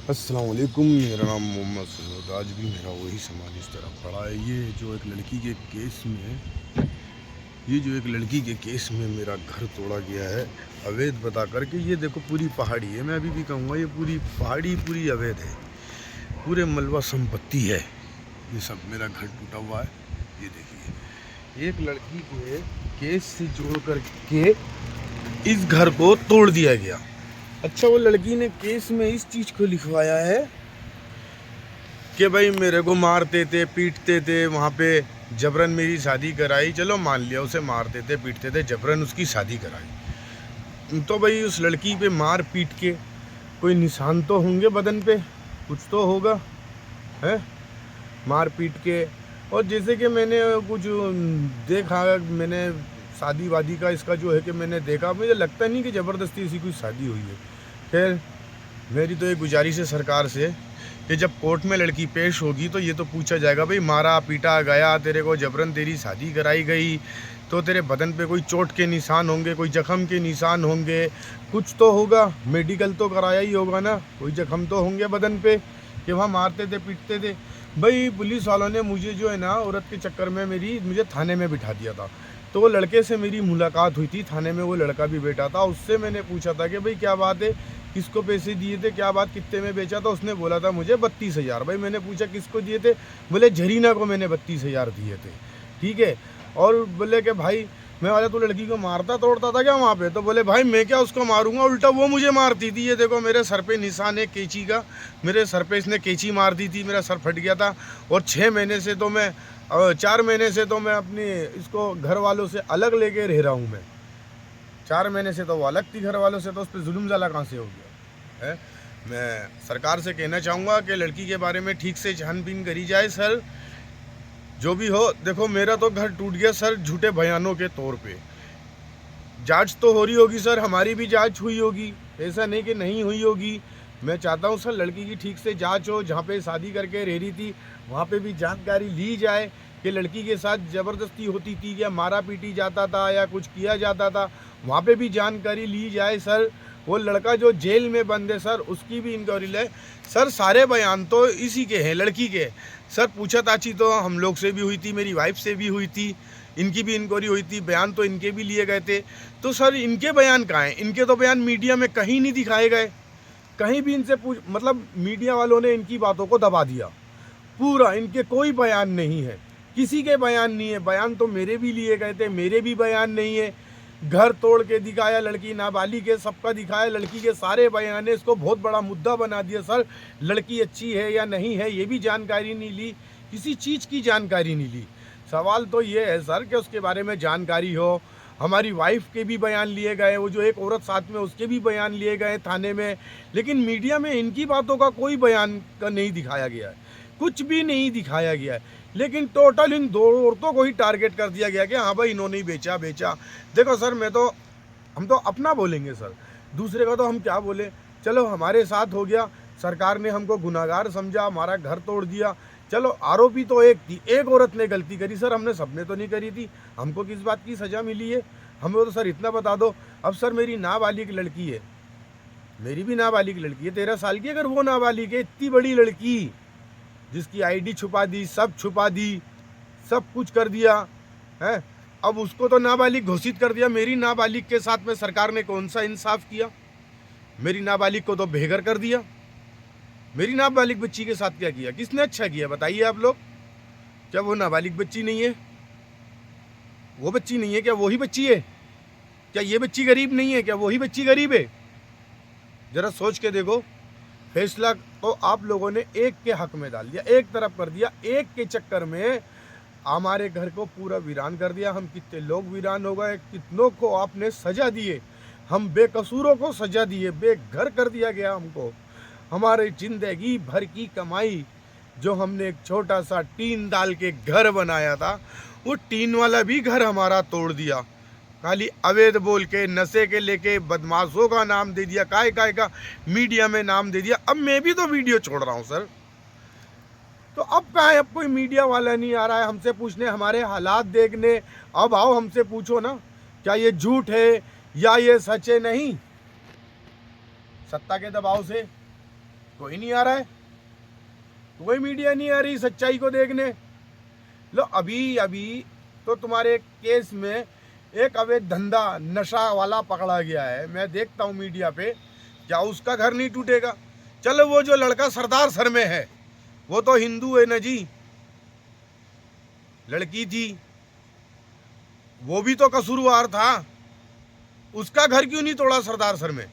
अस्सलाम वालेकुम। मेरा नाम मोहम्मद सऊद। आज भी मेरा वही सामान इस तरह पड़ा है। ये जो एक लड़की के केस में मेरा घर तोड़ा गया है अवैध बता करके। ये देखो पूरी पहाड़ी है, मैं अभी भी कहूँगा ये पूरी पहाड़ी पूरी अवैध है, पूरे मलबा संपत्ति है। ये सब मेरा घर टूटा हुआ है। ये देखिए, एक लड़की के केस से जोड़ करके इस घर को तोड़ दिया गया। अच्छा, वो लड़की ने केस में इस चीज़ को लिखवाया है कि भाई मेरे को मारते थे, पीटते थे, वहाँ पे जबरन मेरी शादी कराई। चलो मान लिया, उसे मारते थे, पीटते थे, जबरन उसकी शादी कराई। तो भाई उस लड़की पे मार पीट के कोई निशान तो होंगे बदन पे, कुछ तो होगा है मार पीट के। और जैसे कि मैंने कुछ देखा, मैंने शादी वादी का इसका जो है कि मैंने देखा, मुझे लगता नहीं कि ज़बरदस्ती ऐसी कोई शादी हुई है। खैर, मेरी तो एक गुजारिश है सरकार से कि जब कोर्ट में लड़की पेश होगी तो ये तो पूछा जाएगा, भाई मारा पीटा गया, तेरे को जबरन तेरी शादी कराई गई, तो तेरे बदन पे कोई चोट के निशान होंगे, कोई जख्म के निशान होंगे, कुछ तो होगा, मेडिकल तो कराया ही होगा ना, कोई जख्म तो होंगे बदन पे कि वहाँ मारते थे पीटते थे। भाई पुलिस वालों ने मुझे जो है ना, औरत के चक्कर में मुझे थाने में बिठा दिया था। तो वो लड़के से मेरी मुलाकात हुई थी थाने में, वो लड़का भी बैठा था। उससे मैंने पूछा था कि भाई क्या बात है, किसको पैसे दिए थे, क्या बात, कितने में बेचा था। उसने बोला था मुझे 32,000। भाई मैंने पूछा किसको दिए थे, बोले जरीना को मैंने 32,000 दिए थे। ठीक है। और बोले कि भाई मैं वाला तो लड़की को मारता तोड़ता था क्या वहाँ पे? तो बोले भाई मैं क्या उसको मारूंगा, उल्टा वो मुझे मारती थी। ये देखो मेरे सर पे निशान है कैंची का, मेरे सर पे इसने कैंची मार दी थी, मेरा सर फट गया था। और 6 महीने से तो मैं 4 महीने से तो मैं अपनी इसको घर वालों से अलग लेके रह रहा हूँ। मैं 4 महीने से तो वो अलग थी घर वालों से, तो उस पर जुल्म ज़्यादा कहाँ से हो गया है। मैं सरकार से कहना चाहूँगा कि लड़की के बारे में ठीक से छानबीन करी जाए सर। जो भी हो, देखो मेरा तो घर टूट गया सर झूठे बयानों के तौर पे। जांच तो हो रही होगी सर, हमारी भी जांच हुई होगी, ऐसा नहीं कि नहीं हुई होगी। मैं चाहता हूँ सर लड़की की ठीक से जांच हो। जहाँ पे शादी करके रह रही थी वहाँ पे भी जानकारी ली जाए कि लड़की के साथ ज़बरदस्ती होती थी या मारा पीटी जाता था या कुछ किया जाता था, वहाँ पे भी जानकारी ली जाए सर। वो लड़का जो जेल में बंद है सर, उसकी भी इंक्वायरी ले सर। सारे बयान तो इसी के हैं, लड़की के। सर पूछताछी तो हम लोग से भी हुई थी, मेरी वाइफ से भी हुई थी, इनकी भी इंक्वायरी हुई थी, बयान तो इनके भी लिए गए थे। तो सर इनके बयान कहाँ हैं? इनके तो बयान मीडिया में कहीं नहीं दिखाए गए, कहीं भी इनसे मतलब मीडिया वालों ने इनकी बातों को दबा दिया पूरा। इनके कोई बयान नहीं है, किसी के बयान नहीं है। बयान तो मेरे भी लिए गए थे, मेरे भी बयान नहीं है। घर तोड़ के दिखाया, लड़की नाबालिग है, सबका दिखाया, लड़की के सारे बयान है। इसको बहुत बड़ा मुद्दा बना दिया सर। लड़की अच्छी है या नहीं है ये भी जानकारी नहीं ली, किसी चीज़ की जानकारी नहीं ली। सवाल तो ये है सर कि उसके बारे में जानकारी हो। हमारी वाइफ के भी बयान लिए गए, वो जो एक औरत साथ में उसके भी बयान लिए गए थाने में, लेकिन मीडिया में इनकी बातों का कोई बयान का नहीं दिखाया गया है, कुछ भी नहीं दिखाया गया है। लेकिन टोटल इन 2 औरतों को ही टारगेट कर दिया गया कि हाँ भाई इन्होंने ही बेचा। देखो सर, हम तो अपना बोलेंगे सर, दूसरे का तो हम क्या बोले। चलो हमारे साथ हो गया, सरकार ने हमको गुनाहगार समझा, हमारा घर तोड़ दिया। चलो आरोपी तो एक थी, एक औरत ने गलती करी सर, हमने सबने तो नहीं करी थी। हमको किस बात की सज़ा मिली है? हमें तो सर इतना बता दो। अब सर मेरी नाबालिग लड़की है, मेरी भी नाबालिग लड़की है 13 साल की। अगर वो नाबालिग है, इतनी बड़ी लड़की जिसकी आईडी छुपा दी, सब छुपा दी, सब कुछ कर दिया है, अब उसको तो नाबालिग घोषित कर दिया। मेरी नाबालिग के साथ में सरकार ने कौन सा इंसाफ किया? मेरी नाबालिग को तो बेघर कर दिया। मेरी नाबालिग बच्ची के साथ क्या किया? किसने अच्छा किया बताइए आप लोग? क्या वो नाबालिग बच्ची नहीं है? वो बच्ची नहीं है क्या? वही बच्ची है क्या? ये बच्ची गरीब नहीं है क्या? वही बच्ची गरीब है? जरा सोच के देखो। फैसला तो आप लोगों ने एक के हक में डाल दिया, एक तरफ कर दिया। एक के चक्कर में हमारे घर को पूरा वीरान कर दिया। हम कितने लोग वीरान हो गए, कितनों को आपने सजा दिए, हम बेकसूरों को सजा दिए, बेघर कर दिया गया हमको। हमारी जिंदगी भर की कमाई जो हमने एक छोटा सा टीन डाल के घर बनाया था, वो टीन वाला भी घर हमारा तोड़ दिया। खाली अवैध बोल के, नशे के लेके बदमाशों का नाम दे दिया, काय का मीडिया में नाम दे दिया। अब मैं भी तो वीडियो छोड़ रहा हूँ सर, तो अब कहाँ है? अब कोई मीडिया वाला नहीं आ रहा है हमसे पूछने, हमारे हालात देखने। अब आओ हमसे पूछो ना, क्या ये झूठ है या ये सच है? नहीं, सत्ता के दबाव से कोई नहीं आ रहा है, कोई मीडिया नहीं आ रही सच्चाई को देखने। लो अभी अभी तो तुम्हारे केस में एक अवैध धंधा नशा वाला पकड़ा गया है, मैं देखता हूँ मीडिया पे, क्या उसका घर नहीं टूटेगा? चलो वो जो लड़का सरदार सर में है वो तो हिंदू है ना जी, लड़की थी वो भी तो कसूरवार था, उसका घर क्यों नहीं तोड़ा सरदार सर में?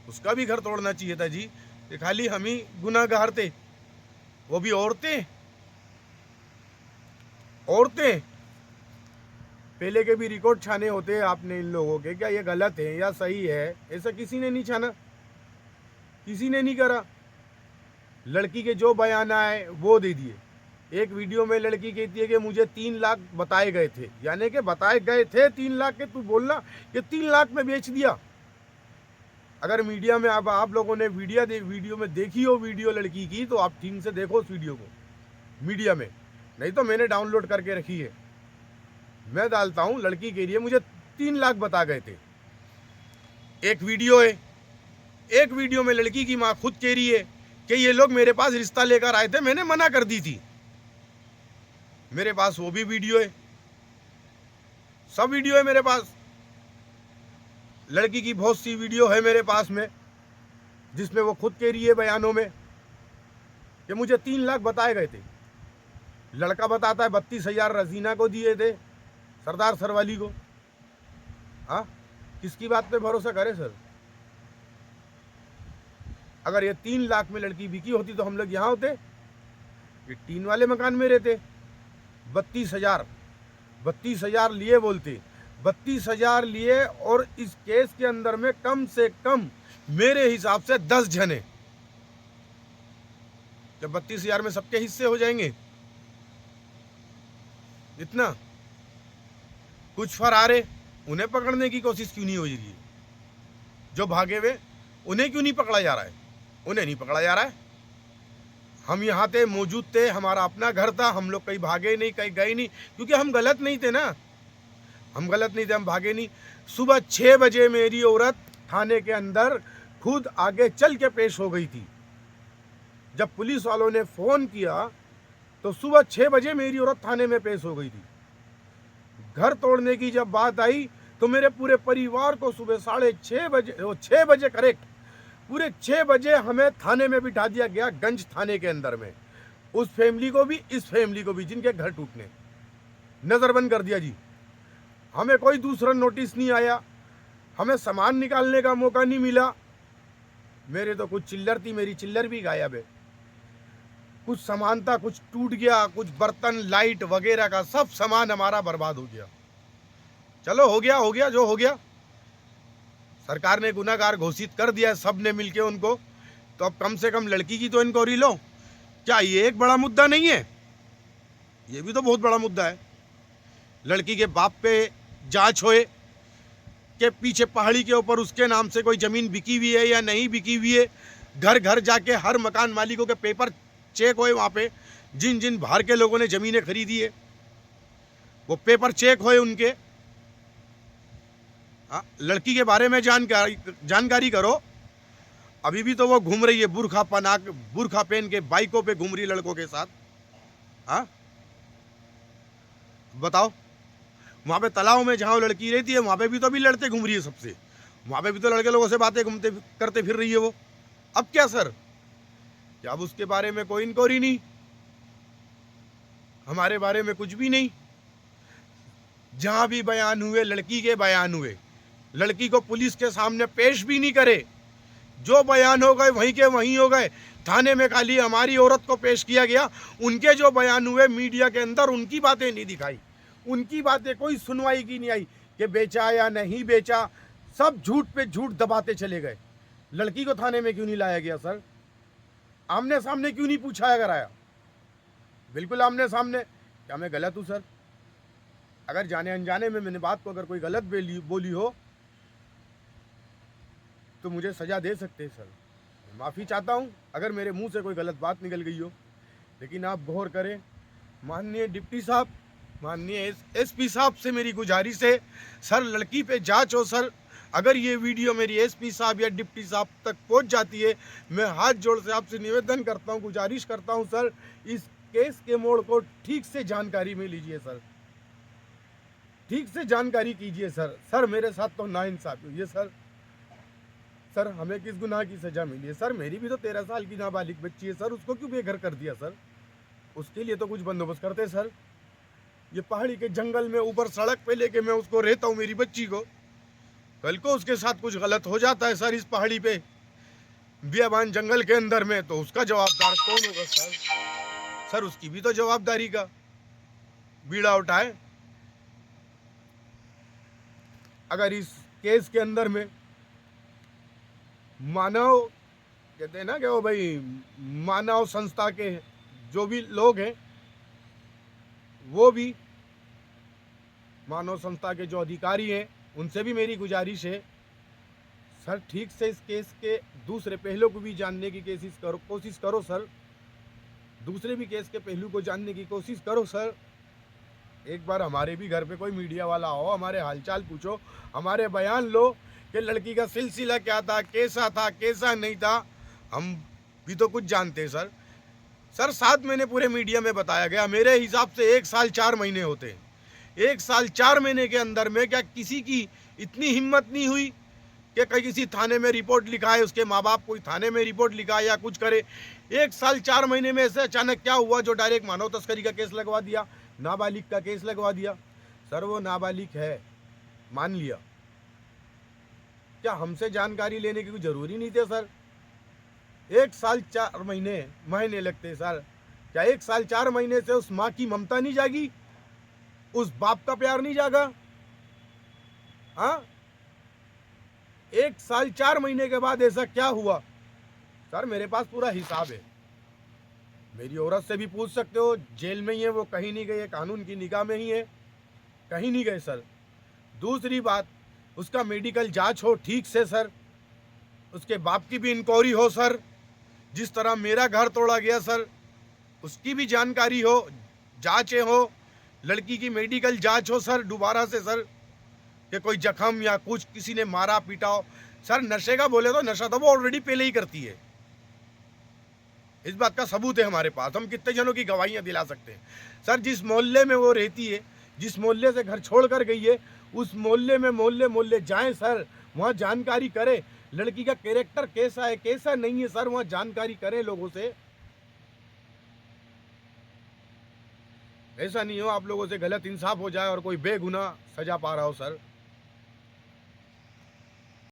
उसका भी घर तोड़ना चाहिए था जी, कि खाली हम ही गुनाहगार थे, वो भी औरतें। पहले के भी रिकॉर्ड छाने होते आपने इन लोगों के, क्या ये गलत है या सही है? ऐसा किसी ने नहीं छाना, किसी ने नहीं करा। लड़की के जो बयान आए वो दे दिए। एक वीडियो में लड़की कहती है कि मुझे 3 लाख बताए गए थे, यानी कि बताए गए थे 3 लाख के, तू बोलना कि 3 लाख में बेच दिया। अगर मीडिया में अब आप लोगों ने वीडियो में देखी हो वीडियो लड़की की, तो आप ठीक से देखो उस वीडियो को मीडिया में, नहीं तो मैंने डाउनलोड करके रखी है, मैं डालता हूँ। लड़की कह रही है मुझे 3 लाख बता गए थे। एक वीडियो है, एक वीडियो में लड़की की माँ खुद कह रही है कि ये लोग मेरे पास रिश्ता लेकर आए थे, मैंने मना कर दी थी। मेरे पास वो भी वीडियो है, सब वीडियो है मेरे पास। लड़की की बहुत सी वीडियो है मेरे पास में, जिसमें वो खुद कह रही है बयानों में कि मुझे 3 लाख बताए गए थे। लड़का बताता है 32,000 रजीना को दिए थे, सरदार सरवाली को। हाँ, किसकी बात पे भरोसा करे सर? अगर ये 3 लाख में लड़की बिकी होती तो हम लोग यहाँ होते, ये टीन वाले मकान में रहते। 32,000 लिए बोलते, 32,000 लिए, और इस केस के अंदर में कम से कम मेरे हिसाब से 10 जने। जब 32,000 में सबके हिस्से हो जाएंगे, इतना कुछ फरारे, उन्हें पकड़ने की कोशिश क्यों नहीं हो रही है? जो भागे हुए उन्हें क्यों नहीं पकड़ा जा रहा है? उन्हें नहीं पकड़ा जा रहा है। हम यहाँ थे, मौजूद थे, हमारा अपना घर था, हम लोग कहीं भागे नहीं, कहीं गए नहीं, क्योंकि हम गलत नहीं थे ना, हम गलत नहीं थे, हम भागे नहीं। सुबह 6 बजे मेरी औरत थाने के अंदर खुद आगे चल के पेश हो गई थी। जब पुलिस वालों ने फ़ोन किया तो सुबह 6 बजे मेरी औरत थाने में पेश हो गई थी। घर तोड़ने की जब बात आई तो मेरे पूरे परिवार को सुबह 6:30 बजे करेक्ट, पूरे 6 बजे हमें थाने में बिठा दिया गया, गंज थाने के अंदर में। उस फैमिली को भी, इस फैमिली को भी, जिनके घर टूटने, नज़रबंद कर दिया जी। हमें कोई दूसरा नोटिस नहीं आया, हमें सामान निकालने का मौका नहीं मिला। मेरे तो कुछ चिल्लर थी, मेरी चिल्लर भी गायब है। कुछ सामान था, कुछ टूट गया, कुछ बर्तन, लाइट वगैरह का सब सामान हमारा बर्बाद हो गया। चलो हो गया जो हो गया। सरकार ने गुनाहगार घोषित कर दिया है, सब ने मिलके उनको, तो अब कम से कम लड़की की तो इंक्वायरी लो। क्या ये एक बड़ा मुद्दा नहीं है? ये भी तो बहुत बड़ा मुद्दा है। लड़की के बाप पे जांच होए कि पीछे पहाड़ी के ऊपर उसके नाम से कोई ज़मीन बिकी हुई है या नहीं बिकी हुई है। घर घर जाके हर मकान मालिकों के पेपर चेक होए, वहाँ पे जिन जिन बाहर के लोगों ने ज़मीनें खरीदी है वो पेपर चेक होए उनके। लड़की के बारे में जानकारी करो। अभी भी तो वो घूम रही है बुरखा पहन के, बाइकों पे घूम रही लड़कों के साथ। हाँ बताओ, वहाँ पे तालाब में जहाँ लड़की रहती है वहाँ पे भी तो अभी लड़ते घूम रही है सबसे, वहाँ पे भी तो लड़के लोगों से बातें करते फिर रही है वो। अब क्या सर, क्या अब उसके बारे में कोई इंक्वायरी नहीं, हमारे बारे में कुछ भी नहीं। जहाँ भी बयान हुए, लड़की के बयान हुए, लड़की को पुलिस के सामने पेश भी नहीं करे। जो बयान हो गए वहीं के वहीं हो गए। थाने में खाली हमारी औरत को पेश किया गया, उनके जो बयान हुए मीडिया के अंदर उनकी बातें नहीं दिखाई, उनकी बातें कोई सुनवाई की नहीं आई कि बेचा या नहीं बेचा, सब झूठ पे झूठ दबाते चले गए। लड़की को थाने में क्यों नहीं लाया गया सर? आमने सामने क्यों नहीं पूछा कराया? बिल्कुल आमने सामने। क्या मैं गलत हूँ सर? अगर जाने अनजाने में मैंने बात को अगर कोई गलत बोली हो तो मुझे सज़ा दे सकते हैं सर। माफ़ी चाहता हूँ अगर मेरे मुंह से कोई गलत बात निकल गई हो, लेकिन आप गौर करें। माननीय डिप्टी साहब, माननीय एसपी साहब से मेरी गुजारिश है, सर लड़की पे जांच हो सर, अगर ये वीडियो मेरी एसपी साहब या डिप्टी साहब तक पहुंच जाती है, मैं हाथ जोड़ से आपसे निवेदन करता हूं, गुजारिश करता हूं सर, इस केस के मोड़ को ठीक से जानकारी में लीजिए सर, ठीक से जानकारी कीजिए सर। सर मेरे साथ तो नाइंसाफी हुई है सर। सर हमें किस गुनाह की सजा मिली है सर? मेरी भी तो 13 साल की नाबालिग बच्ची है सर, उसको क्यों बेघर कर दिया सर? उसके लिए तो कुछ बंदोबस्त करते सर। ये पहाड़ी के जंगल में ऊपर सड़क पे लेके मैं उसको रहता हूँ, मेरी बच्ची को, कल को उसके साथ कुछ गलत हो जाता है सर इस पहाड़ी पे बियाबान जंगल के अंदर में, तो उसका जवाबदार कौन होगा सर? सर उसकी भी तो जवाबदारी का बीड़ा उठाए। अगर इस केस के अंदर में मानव, कहते हैं ना कि वो भाई मानव संस्था के जो भी लोग हैं, वो भी मानव संस्था के जो अधिकारी हैं, उनसे भी मेरी गुजारिश है सर, ठीक से इस केस के दूसरे पहलू को भी जानने की कोशिश करो सर। दूसरे भी केस के पहलू को जानने की कोशिश करो सर। एक बार हमारे भी घर पे कोई मीडिया वाला हो, हमारे हालचाल पूछो, हमारे बयान लो कि लड़की का सिलसिला क्या था, कैसा नहीं था। हम भी तो कुछ जानते हैं सर। सर 7 महीने पूरे मीडिया में बताया गया, मेरे हिसाब से 1 साल 4 महीने होते हैं। 1 साल 4 महीने के अंदर में क्या किसी की इतनी हिम्मत नहीं हुई कि कहीं किसी थाने में रिपोर्ट लिखाए, उसके माँ बाप कोई थाने में रिपोर्ट लिखाए या कुछ करे? 1 साल 4 महीने में ऐसे अचानक क्या हुआ जो डायरेक्ट मानव तस्करी का केस लगवा दिया, नाबालिग का केस लगवा दिया? सर वो नाबालिग है, मान लिया, क्या हमसे जानकारी लेने की कोई जरूरी नहीं थी सर? 1 साल 4 महीने लगते सर? क्या 1 साल 4 महीने से उस माँ की ममता नहीं जागी, उस बाप का प्यार नहीं जागा? हाँ, 1 साल 4 महीने के बाद ऐसा क्या हुआ? सर मेरे पास पूरा हिसाब है, मेरी औरत से भी पूछ सकते हो, जेल में ही है वो, कहीं नहीं गए, कानून की निगाह में ही है, कहीं नहीं गए सर। दूसरी बात, उसका मेडिकल जांच हो ठीक से सर, उसके बाप की भी इंक्वायरी हो सर, जिस तरह मेरा घर तोड़ा गया सर उसकी भी जानकारी हो, जांचें हो, लड़की की मेडिकल जांच हो सर दोबारा से सर, कि कोई जख्म या कुछ किसी ने मारा पीटा हो। सर नशे का बोले तो नशा तो वो ऑलरेडी पहले ही करती है, इस बात का सबूत है हमारे पास, हम कितने जनों की गवाहियां दिला सकते हैं सर। जिस मोहल्ले में वो रहती है, जिस मोहल्ले से घर छोड़ कर गई है, उस मोहल्ले में मोहल्ले जाएं सर, वहाँ जानकारी करें लड़की का कैरेक्टर कैसा है कैसा नहीं है सर, वहाँ जानकारी करें लोगों से। ऐसा नहीं हो आप लोगों से गलत इंसाफ हो जाए और कोई बेगुनाह सजा पा रहा हो सर।